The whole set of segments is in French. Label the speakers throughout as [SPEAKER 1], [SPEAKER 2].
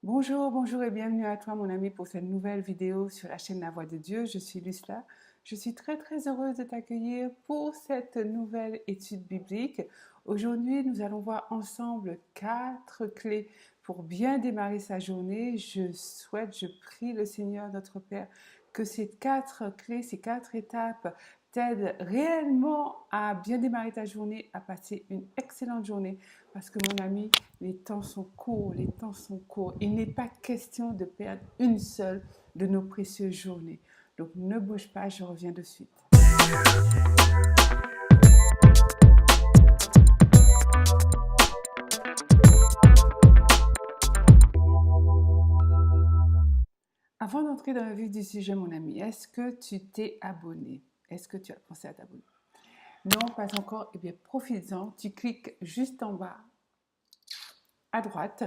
[SPEAKER 1] Bonjour, bonjour et bienvenue à toi mon ami pour cette nouvelle vidéo sur la chaîne La Voix de Dieu. Je suis Lucilla. Je suis très heureuse de t'accueillir pour cette nouvelle étude biblique. Aujourd'hui, nous allons voir ensemble 4 clés pour bien démarrer sa journée. Je prie le Seigneur notre Père que ces 4 clés, ces 4 étapes t'aident réellement à bien démarrer ta journée, à passer une excellente journée. Parce que mon ami, les temps sont courts, les temps sont courts. Il n'est pas question de perdre une seule de nos précieuses journées. Donc ne bouge pas, je reviens de suite. Avant d'entrer dans le vif du sujet, mon ami, est-ce que tu t'es abonné? Est-ce que tu as pensé à t'abonner? Non, pas encore. Eh bien, profites-en. Tu cliques juste en bas à droite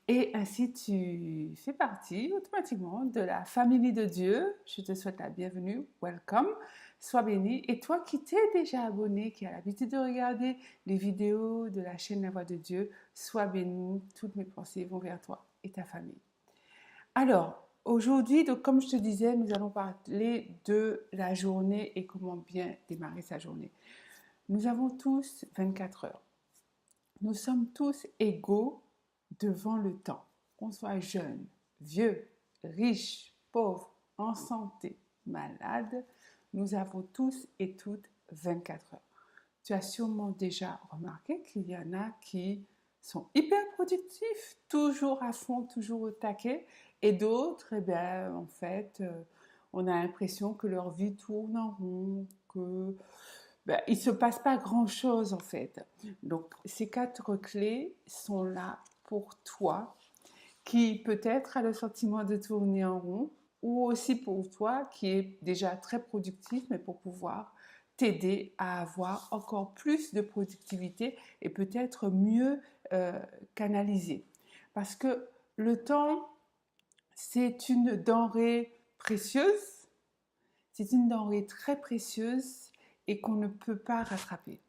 [SPEAKER 1] et ainsi tu fais partie automatiquement de la famille de Dieu. Je te souhaite la bienvenue, welcome, sois béni. Et toi qui t'es déjà abonné, qui as l'habitude de regarder les vidéos de la chaîne La Voix de Dieu, sois béni, toutes mes pensées vont vers toi et ta famille. Alors, aujourd'hui, donc, comme je te disais, nous allons parler de la journée et comment bien démarrer sa journée. Nous avons tous 24 heures. Nous sommes tous égaux devant le temps. Qu'on soit jeune, vieux, riche, pauvre, en santé, malade, nous avons tous et toutes 24 heures. Tu as sûrement déjà remarqué qu'il y en a qui sont hyper productifs, toujours à fond, toujours au taquet, et d'autres, eh bien, en fait, on a l'impression que leur vie tourne en rond, que il ne se passe pas grand-chose en fait. Donc ces 4 clés sont là pour toi qui peut-être a le sentiment de tourner en rond ou aussi pour toi qui est déjà très productif mais pour pouvoir t'aider à avoir encore plus de productivité et peut-être mieux canaliser. Parce que le temps, c'est une denrée précieuse, c'est une denrée très précieuse et qu'on ne peut pas rattraper.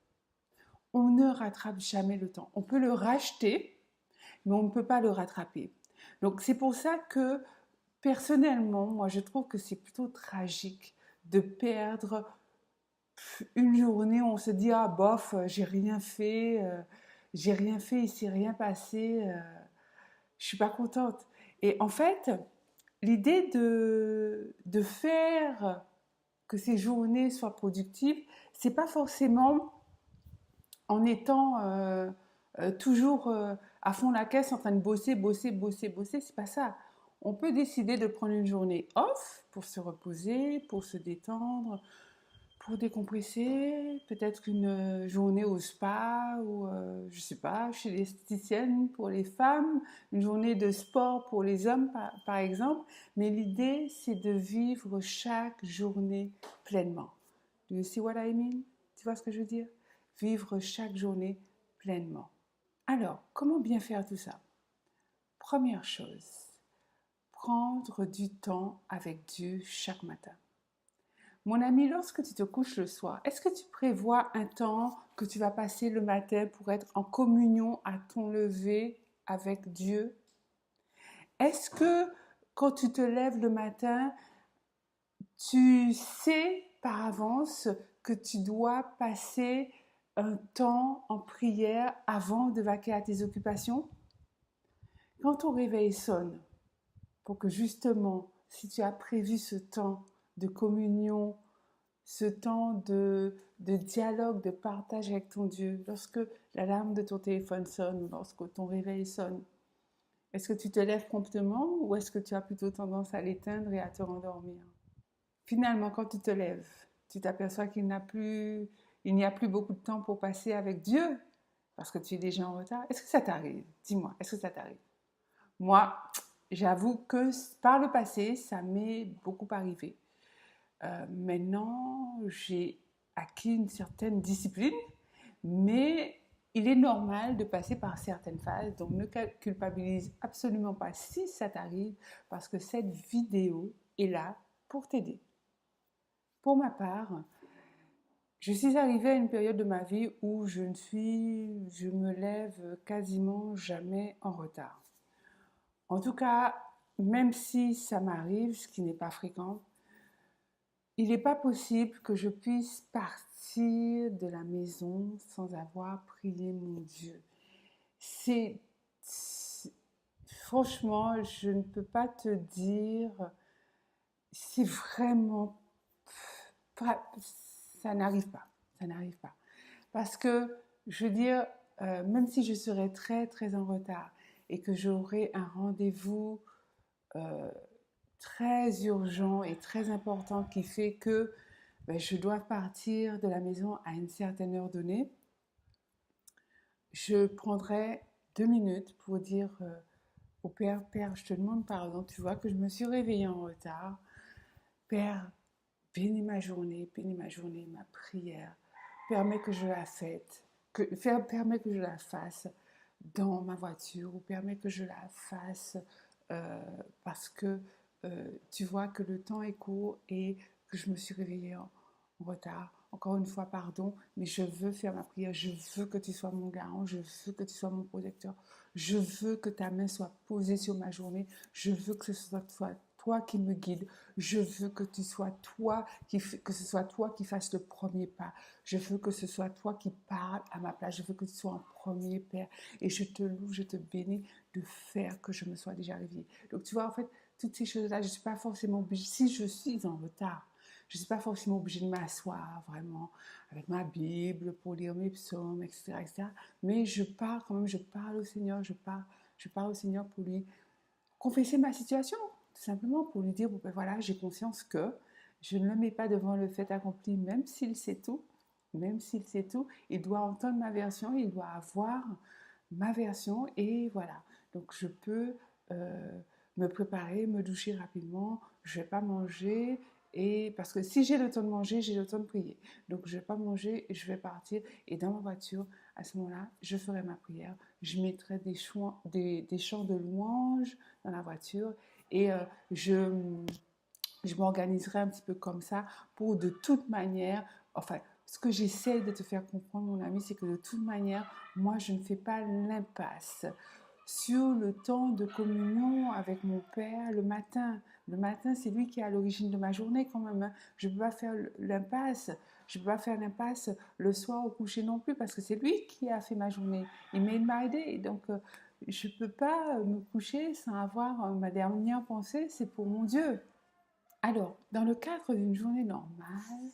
[SPEAKER 1] On ne rattrape jamais le temps. On peut le racheter, mais on ne peut pas le rattraper. Donc c'est pour ça que personnellement, moi je trouve que c'est plutôt tragique de perdre une journée où on se dit ah bof, j'ai rien fait, il s'est rien passé, je suis pas contente. Et en fait, l'idée de faire que ces journées soient productives, c'est pas forcément en étant toujours à fond la caisse en train de bosser, c'est pas ça. On peut décider de prendre une journée off pour se reposer, pour se détendre, pour décompresser, peut-être une journée au spa ou je sais pas, chez l'esthéticienne pour les femmes, une journée de sport pour les hommes par exemple. Mais l'idée, c'est de vivre chaque journée pleinement. Do you see what I mean? Tu vois ce que je veux dire? Vivre chaque journée pleinement. Alors, comment bien faire tout ça? Première chose, prendre du temps avec Dieu chaque matin. Mon ami, lorsque tu te couches le soir, est-ce que tu prévois un temps que tu vas passer le matin pour être en communion à ton lever avec Dieu? Est-ce que quand tu te lèves le matin, tu sais par avance que tu dois passer un temps en prière avant de vaquer à tes occupations? Quand ton réveil sonne, pour que justement, si tu as prévu ce temps de communion, ce temps de dialogue, de partage avec ton Dieu, lorsque l'alarme de ton téléphone sonne, lorsque ton réveil sonne, est-ce que tu te lèves promptement ou est-ce que tu as plutôt tendance à l'éteindre et à te rendormir? Finalement, quand tu te lèves, tu t'aperçois il n'y a plus beaucoup de temps pour passer avec Dieu parce que tu es déjà en retard. Est-ce que ça t'arrive? Dis-moi, est-ce que ça t'arrive? Moi, j'avoue que par le passé, ça m'est beaucoup arrivé. Maintenant, j'ai acquis une certaine discipline, mais il est normal de passer par certaines phases, donc ne culpabilise absolument pas si ça t'arrive, parce que cette vidéo est là pour t'aider. Pour ma part, je suis arrivée à une période de ma vie où je me lève quasiment jamais en retard. En tout cas, même si ça m'arrive, ce qui n'est pas fréquent, il n'est pas possible que je puisse partir de la maison sans avoir prié mon Dieu. C'est, franchement, je ne peux pas te dire, c'est vraiment, ça n'arrive pas, ça n'arrive pas. Parce que, je veux dire, même si je serais très très en retard et que j'aurais un rendez-vous euh, très urgent et très important qui fait que ben, je dois partir de la maison à une certaine heure donnée, je prendrai 2 minutes pour dire au Père, Père, je te demande pardon, tu vois que je me suis réveillée en retard. Père, bénis ma journée, ma prière. Permets que je la fasse, permets que je la fasse dans ma voiture ou permets que je la fasse euh, parce que tu vois que le temps est court et que je me suis réveillée en retard. Encore une fois, pardon, mais je veux faire ma prière. Je veux que tu sois mon garant. Je veux que tu sois mon protecteur. Je veux que ta main soit posée sur ma journée. Je veux que ce soit toi qui me guide. Je veux que tu sois que ce soit toi qui fasses le premier pas. Je veux que ce soit toi qui parles à ma place. Je veux que tu sois en premier, Père. Et je te loue, je te bénis de faire que je me sois déjà réveillée. Donc, tu vois, en fait, toutes ces choses-là, je ne suis pas forcément obligée. Si je suis en retard, je ne suis pas forcément obligée de m'asseoir vraiment avec ma Bible pour lire mes psaumes, etc., etc. Mais je parle quand même, je parle au Seigneur, je parle au Seigneur pour lui confesser ma situation, tout simplement pour lui dire, bon, ben voilà, j'ai conscience que je ne le mets pas devant le fait accompli, même s'il sait tout, même s'il sait tout, il doit entendre ma version, il doit avoir ma version, et voilà. Donc je peux me préparer, me doucher rapidement, je ne vais pas manger, et parce que si j'ai le temps de manger, j'ai le temps de prier. Donc je ne vais pas manger, je vais partir, et dans ma voiture, à ce moment-là, je ferai ma prière, je mettrai des chants de louange dans la voiture, et je m'organiserai un petit peu comme ça pour de toute manière, enfin, ce que j'essaie de te faire comprendre, mon ami, c'est que de toute manière, moi, je ne fais pas l'impasse sur le temps de communion avec mon Père le matin. Le matin, c'est lui qui est à l'origine de ma journée quand même, hein. Je ne peux pas faire l'impasse. Je ne peux pas faire l'impasse le soir au coucher non plus parce que c'est lui qui a fait ma journée. Il made my day. Donc, je ne peux pas me coucher sans avoir ma dernière pensée, c'est pour mon Dieu. Alors, dans le cadre d'une journée normale,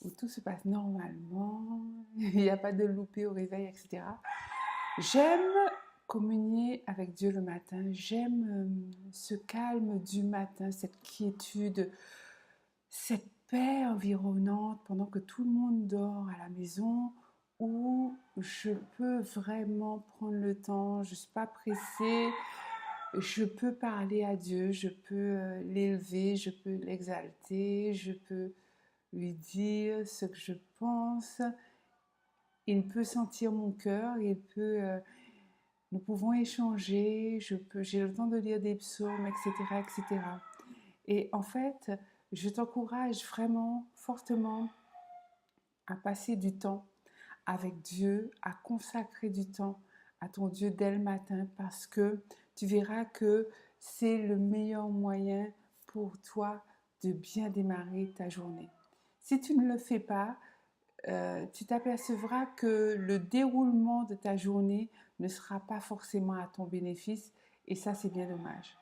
[SPEAKER 1] où tout se passe normalement, il n'y a pas de loupé au réveil, etc., j'aime communier avec Dieu le matin, j'aime ce calme du matin, cette quiétude, cette paix environnante pendant que tout le monde dort à la maison, où je peux vraiment prendre le temps, je ne suis pas pressée, je peux parler à Dieu, je peux l'élever, je peux l'exalter, je peux lui dire ce que je pense. Il peut sentir mon cœur, nous pouvons échanger, j'ai le temps de lire des psaumes, etc., etc. Et en fait, je t'encourage vraiment fortement à passer du temps avec Dieu, à consacrer du temps à ton Dieu dès le matin parce que tu verras que c'est le meilleur moyen pour toi de bien démarrer ta journée. Si tu ne le fais pas, tu t'apercevras que le déroulement de ta journée ne sera pas forcément à ton bénéfice et ça c'est bien dommage.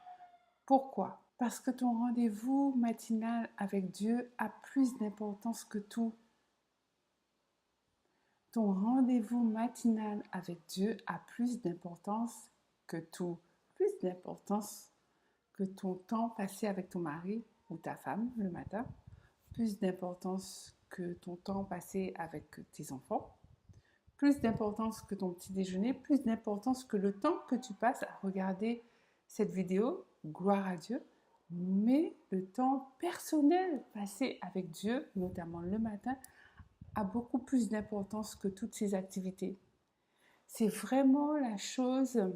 [SPEAKER 1] Pourquoi? Parce que ton rendez-vous matinal avec Dieu a plus d'importance que tout. Ton rendez-vous matinal avec Dieu a plus d'importance que tout, plus d'importance que ton temps passé avec ton mari ou ta femme le matin, plus d'importance que ton temps passé avec tes enfants, plus d'importance que ton petit déjeuner, plus d'importance que le temps que tu passes à regarder cette vidéo, gloire à Dieu, mais le temps personnel passé avec Dieu, notamment le matin, a beaucoup plus d'importance que toutes ces activités. C'est vraiment la chose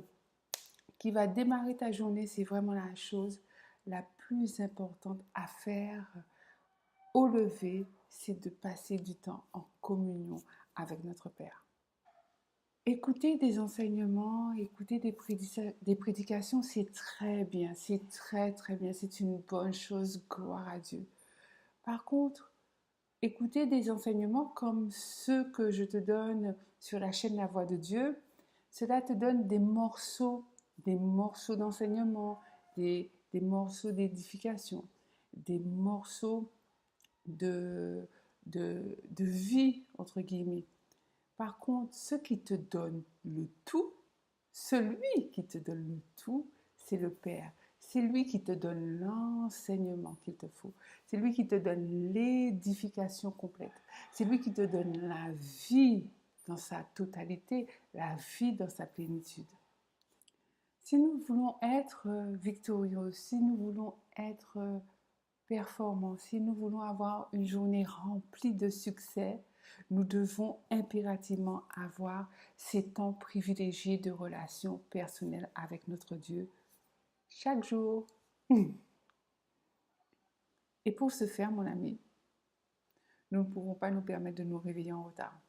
[SPEAKER 1] qui va démarrer ta journée, c'est vraiment la chose la plus importante à faire au lever, c'est de passer du temps en communion avec notre Père. écouter des enseignements, écouter des prédications, c'est très bien, c'est très très bien, c'est une bonne chose, gloire à Dieu. Par contre, écouter des enseignements comme ceux que je te donne sur la chaîne La Voix de Dieu, cela te donne des morceaux d'enseignement, des morceaux d'édification, des morceaux de, de vie, entre guillemets. Par contre, ce qui te donne le tout, celui qui te donne le tout, c'est le Père. C'est lui qui te donne l'enseignement qu'il te faut. C'est lui qui te donne l'édification complète. C'est lui qui te donne la vie dans sa totalité, la vie dans sa plénitude. Si nous voulons être victorieux, si nous voulons être performants, si nous voulons avoir une journée remplie de succès, nous devons impérativement avoir ces temps privilégiés de relations personnelles avec notre Dieu chaque jour. Et pour ce faire, mon ami, nous ne pouvons pas nous permettre de nous réveiller en retard.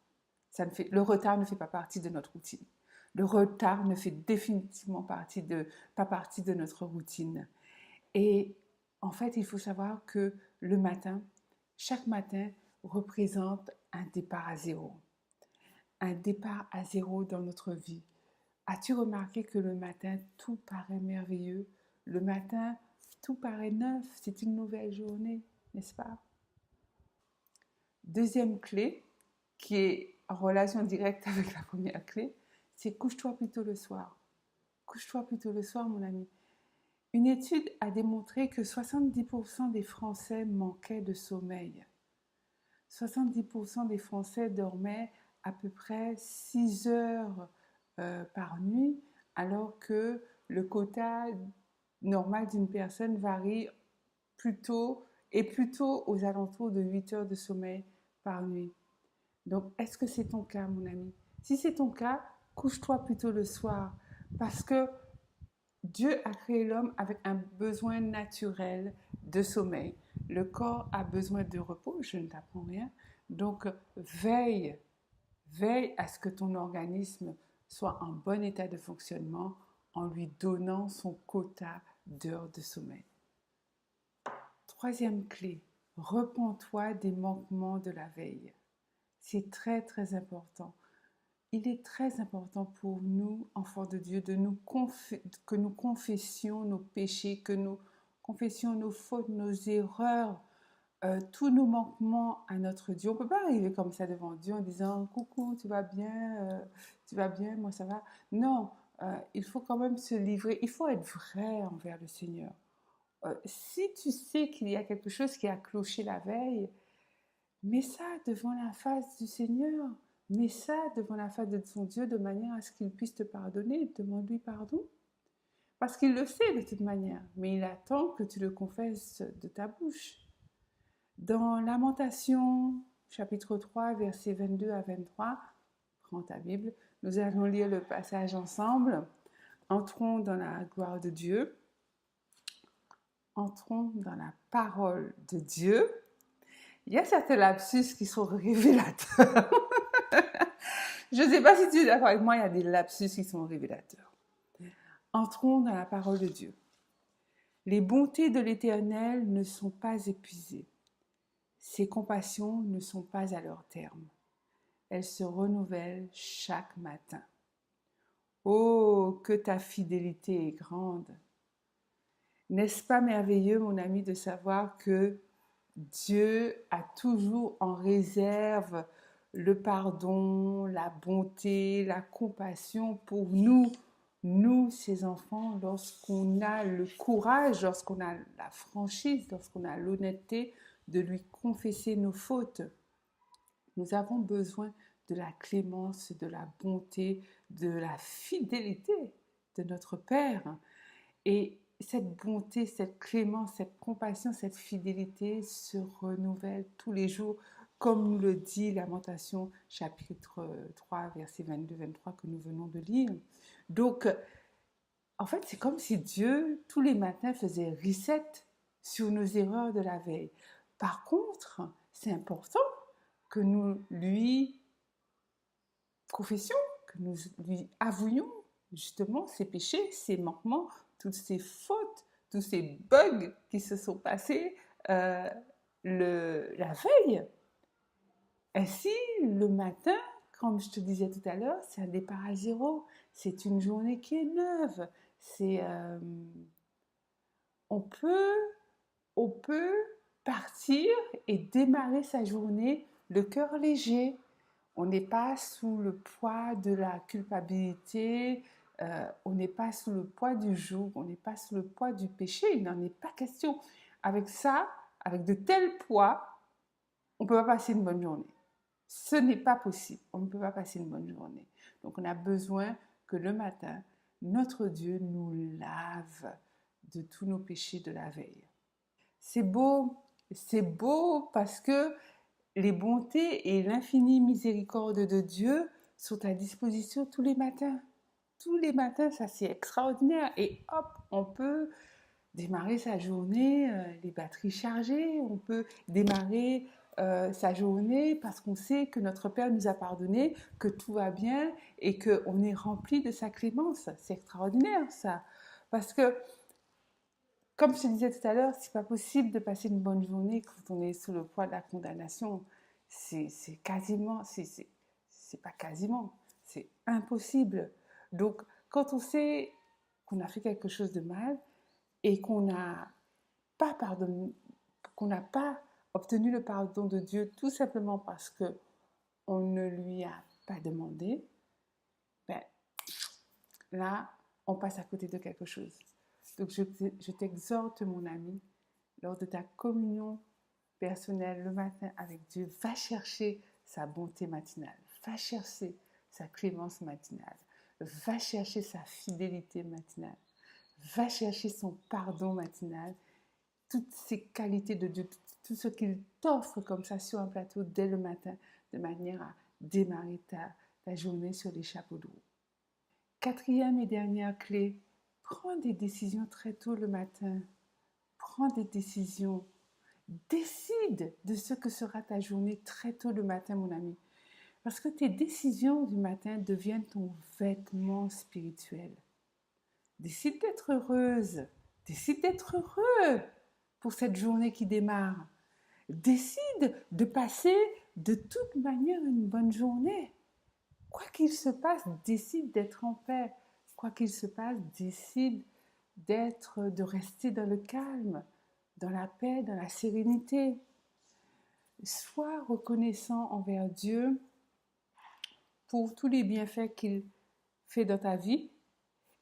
[SPEAKER 1] Le retard ne fait pas partie de notre routine. Le retard ne fait définitivement pas partie de notre routine. Et en fait, il faut savoir que le matin, chaque matin représente un départ à zéro. Un départ à zéro dans notre vie. As-tu remarqué que le matin, tout paraît merveilleux? Le matin, tout paraît neuf. C'est une nouvelle journée, n'est-ce pas? Deuxième clé, qui est en relation directe avec la première clé, c'est couche-toi plutôt le soir. Couche-toi plutôt le soir, mon ami. Une étude a démontré que 70% des Français manquaient de sommeil. 70% des Français dormaient à peu près 6 heures par nuit, alors que le quota normal d'une personne varie plutôt aux alentours de 8 heures de sommeil par nuit. Donc, est-ce que c'est ton cas, mon ami? Si c'est ton cas, couche-toi plutôt le soir, parce que Dieu a créé l'homme avec un besoin naturel de sommeil. Le corps a besoin de repos, je ne t'apprends rien. Donc, veille à ce que ton organisme soit en bon état de fonctionnement en lui donnant son quota d'heures de sommeil. Troisième clé, repens-toi des manquements de la veille. C'est très très important. Il est très important pour nous, enfants de Dieu, que nous confessions nos péchés, que nous confessions nos fautes, nos erreurs, tous nos manquements à notre Dieu. On ne peut pas arriver comme ça devant Dieu en disant « Coucou, tu vas bien, moi ça va ». Non, il faut quand même se livrer, il faut être vrai envers le Seigneur. Si tu sais qu'il y a quelque chose qui a cloché la veille, mets ça devant la face du Seigneur. Mets ça devant la face de ton Dieu de manière à ce qu'il puisse te pardonner. Demande-lui pardon. Parce qu'il le sait de toute manière, mais il attend que tu le confesses de ta bouche. Dans Lamentation, chapitre 3, versets 22 à 23, prends ta Bible, nous allons lire le passage ensemble. Entrons dans la gloire de Dieu. Entrons dans la parole de Dieu. Il y a certains lapsus qui sont révélateurs. Je ne sais pas si tu es d'accord avec moi, il y a des lapsus qui sont révélateurs. Entrons dans la parole de Dieu. Les bontés de l'Éternel ne sont pas épuisées. Ses compassions ne sont pas à leur terme. Elles se renouvellent chaque matin. Oh, que ta fidélité est grande! N'est-ce pas merveilleux, mon ami, de savoir que Dieu a toujours en réserve le pardon, la bonté, la compassion pour nous, ses enfants, lorsqu'on a le courage, lorsqu'on a la franchise, lorsqu'on a l'honnêteté de lui confesser nos fautes. Nous avons besoin de la clémence, de la bonté, de la fidélité de notre Père. Et cette bonté, cette clémence, cette compassion, cette fidélité se renouvelle tous les jours, comme nous le dit Lamentation chapitre 3, versets 22-23 que nous venons de lire. Donc, en fait, c'est comme si Dieu, tous les matins, faisait reset sur nos erreurs de la veille. Par contre, c'est important que nous lui confessions, que nous lui avouions justement ces péchés, ces manquements, toutes ces fautes, tous ces bugs qui se sont passés euh, la veille. Ainsi, le matin, comme je te disais tout à l'heure, c'est un départ à zéro. C'est une journée qui est neuve. C'est, on peut, on peut partir et démarrer sa journée le cœur léger. On n'est pas sous le poids de la culpabilité, on n'est pas sous le poids du joug, on n'est pas sous le poids du péché, il n'en est pas question. Avec ça, avec de tels poids, on ne peut pas passer une bonne journée. Ce n'est pas possible, on ne peut pas passer une bonne journée. Donc on a besoin que le matin, notre Dieu nous lave de tous nos péchés de la veille. C'est beau parce que les bontés et l'infinie miséricorde de Dieu sont à disposition tous les matins. Tous les matins, ça c'est extraordinaire. Et hop, on peut démarrer sa journée, les batteries chargées, on peut démarrer sa journée parce qu'on sait que notre Père nous a pardonné, que tout va bien et qu'on est rempli de sa clémence. C'est extraordinaire ça. Parce que comme je te disais tout à l'heure, c'est pas possible de passer une bonne journée quand on est sous le poids de la condamnation. C'est quasiment, c'est pas quasiment, c'est impossible. Donc, quand on sait qu'on a fait quelque chose de mal et qu'on n'a pas pardonné, qu'on n'a pas obtenu le pardon de Dieu tout simplement parce que on ne lui a pas demandé, ben, là, on passe à côté de quelque chose. Donc, je t'exhorte, mon ami, lors de ta communion personnelle le matin avec Dieu, va chercher sa bonté matinale, va chercher sa clémence matinale, va chercher sa fidélité matinale, va chercher son pardon matinal, toutes ces qualités de Dieu, tout ce qu'il t'offre comme ça sur un plateau dès le matin, de manière à démarrer ta journée sur les chapeaux de roue. Quatrième et dernière clé, prends des décisions très tôt le matin. Prends des décisions. Décide de ce que sera ta journée très tôt le matin, mon ami. Parce que tes décisions du matin deviennent ton vêtement spirituel. Décide d'être heureuse. Décide d'être heureux pour cette journée qui démarre. Décide de passer de toute manière une bonne journée. Quoi qu'il se passe, décide d'être en paix. Quoi qu'il se passe, décide de rester dans le calme, dans la paix, dans la sérénité. Sois reconnaissant envers Dieu pour tous les bienfaits qu'il fait dans ta vie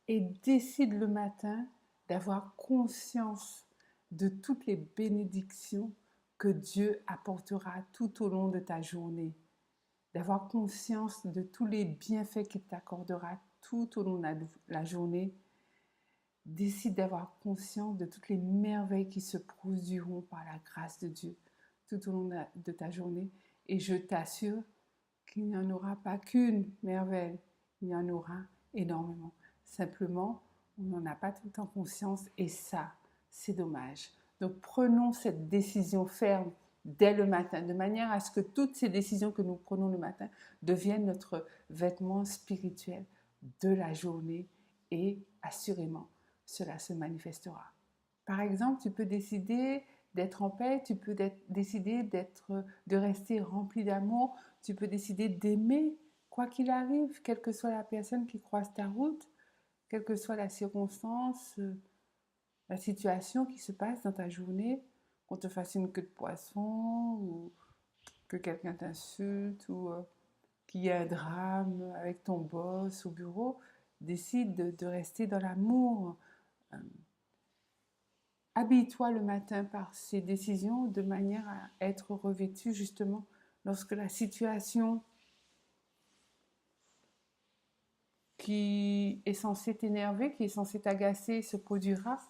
[SPEAKER 1] et décide le matin d'avoir conscience de toutes les bénédictions que Dieu apportera tout au long de ta journée. D'avoir conscience de tous les bienfaits qu'il t'accordera tout au long de la journée. Décide d'avoir conscience de toutes les merveilles qui se produiront par la grâce de Dieu tout au long de ta journée. Et je t'assure qu'il n'y en aura pas qu'une merveille, il y en aura énormément. Simplement, on n'en a pas tout le temps conscience et ça, c'est dommage. Donc prenons cette décision ferme dès le matin, de manière à ce que toutes ces décisions que nous prenons le matin deviennent notre vêtement spirituel de la journée et assurément, cela se manifestera. Par exemple, tu peux décider d'être en paix, tu peux décider de rester rempli d'amour, tu peux décider d'aimer, quoi qu'il arrive, quelle que soit la personne qui croise ta route, quelle que soit la circonstance, la situation qui se passe dans ta journée, qu'on te fasse une queue de poisson, ou que quelqu'un t'insulte, ou qu'il y ait un drame avec ton boss au bureau, décide de rester dans l'amour. Habille-toi le matin par ces décisions de manière à être revêtu justement lorsque la situation qui est censée t'énerver, qui est censée t'agacer se produira,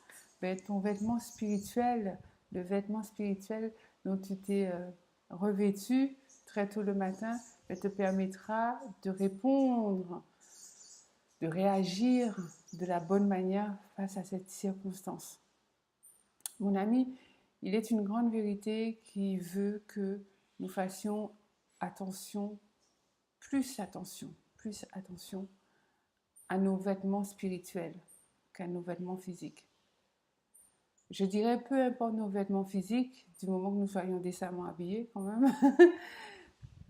[SPEAKER 1] ben, ton vêtement spirituel, le vêtement spirituel dont tu t'es revêtu très tôt le matin, ben, te permettra de répondre, de réagir de la bonne manière face à cette circonstance. Mon ami, il est une grande vérité qui veut que nous fassions attention plus attention à nos vêtements spirituels qu'à nos vêtements physiques. Je dirais peu importe nos vêtements physiques, du moment que nous soyons décemment habillés quand même,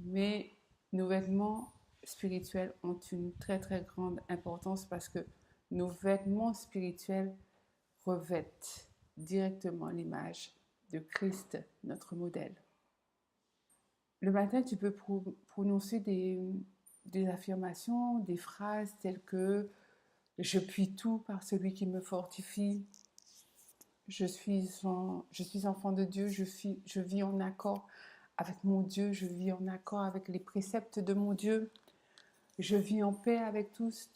[SPEAKER 1] mais nos vêtements spirituels ont une très très grande importance parce que nos vêtements spirituels revêtent directement l'image de Christ, notre modèle. Le matin, tu peux prononcer des affirmations, des phrases telles que « Je puis tout par celui qui me fortifie »,« Je suis enfant de Dieu, je vis en accord avec mon Dieu, je vis en accord avec les préceptes de mon Dieu, je vis en paix avec tous,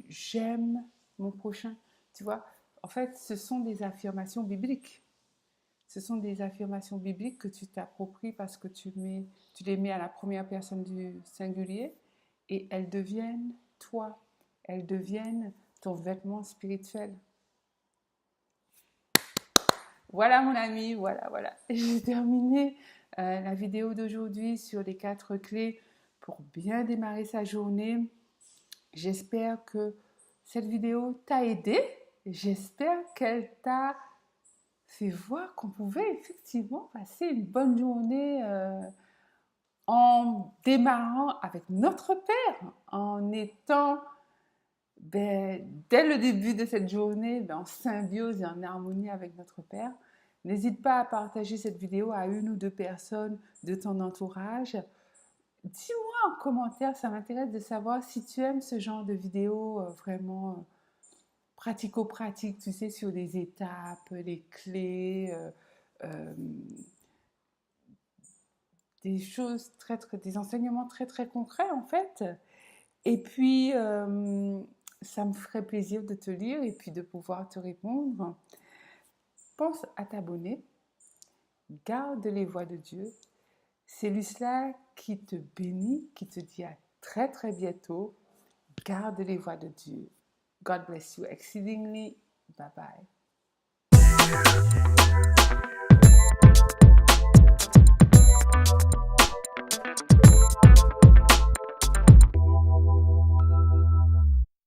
[SPEAKER 1] j'aime mon prochain ». Tu vois, en fait, ce sont des affirmations bibliques. Ce sont des affirmations bibliques que tu t'appropries parce que tu les mets à la première personne du singulier et elles deviennent toi. Elles deviennent ton vêtement spirituel. Voilà mon ami, voilà. J'ai terminé la vidéo d'aujourd'hui sur les 4 clés pour bien démarrer sa journée. J'espère que cette vidéo t'a aidé. J'espère qu'elle t'a fait voir qu'on pouvait effectivement passer une bonne journée en démarrant avec notre Père, en étant dès le début de cette journée en symbiose et en harmonie avec notre Père. N'hésite pas à partager cette vidéo à 1 ou 2 personnes de ton entourage. Dis-moi en commentaire, ça m'intéresse de savoir si tu aimes ce genre de vidéo vraiment pratico-pratique, tu sais, sur les étapes, les clés, des choses des enseignements très très concrets en fait. Et puis, ça me ferait plaisir de te lire et puis de pouvoir te répondre. Pense à t'abonner, garde les voies de Dieu. C'est lui-là qui te bénit, qui te dit à très très bientôt. Garde les voies de Dieu. God bless you exceedingly. Bye bye.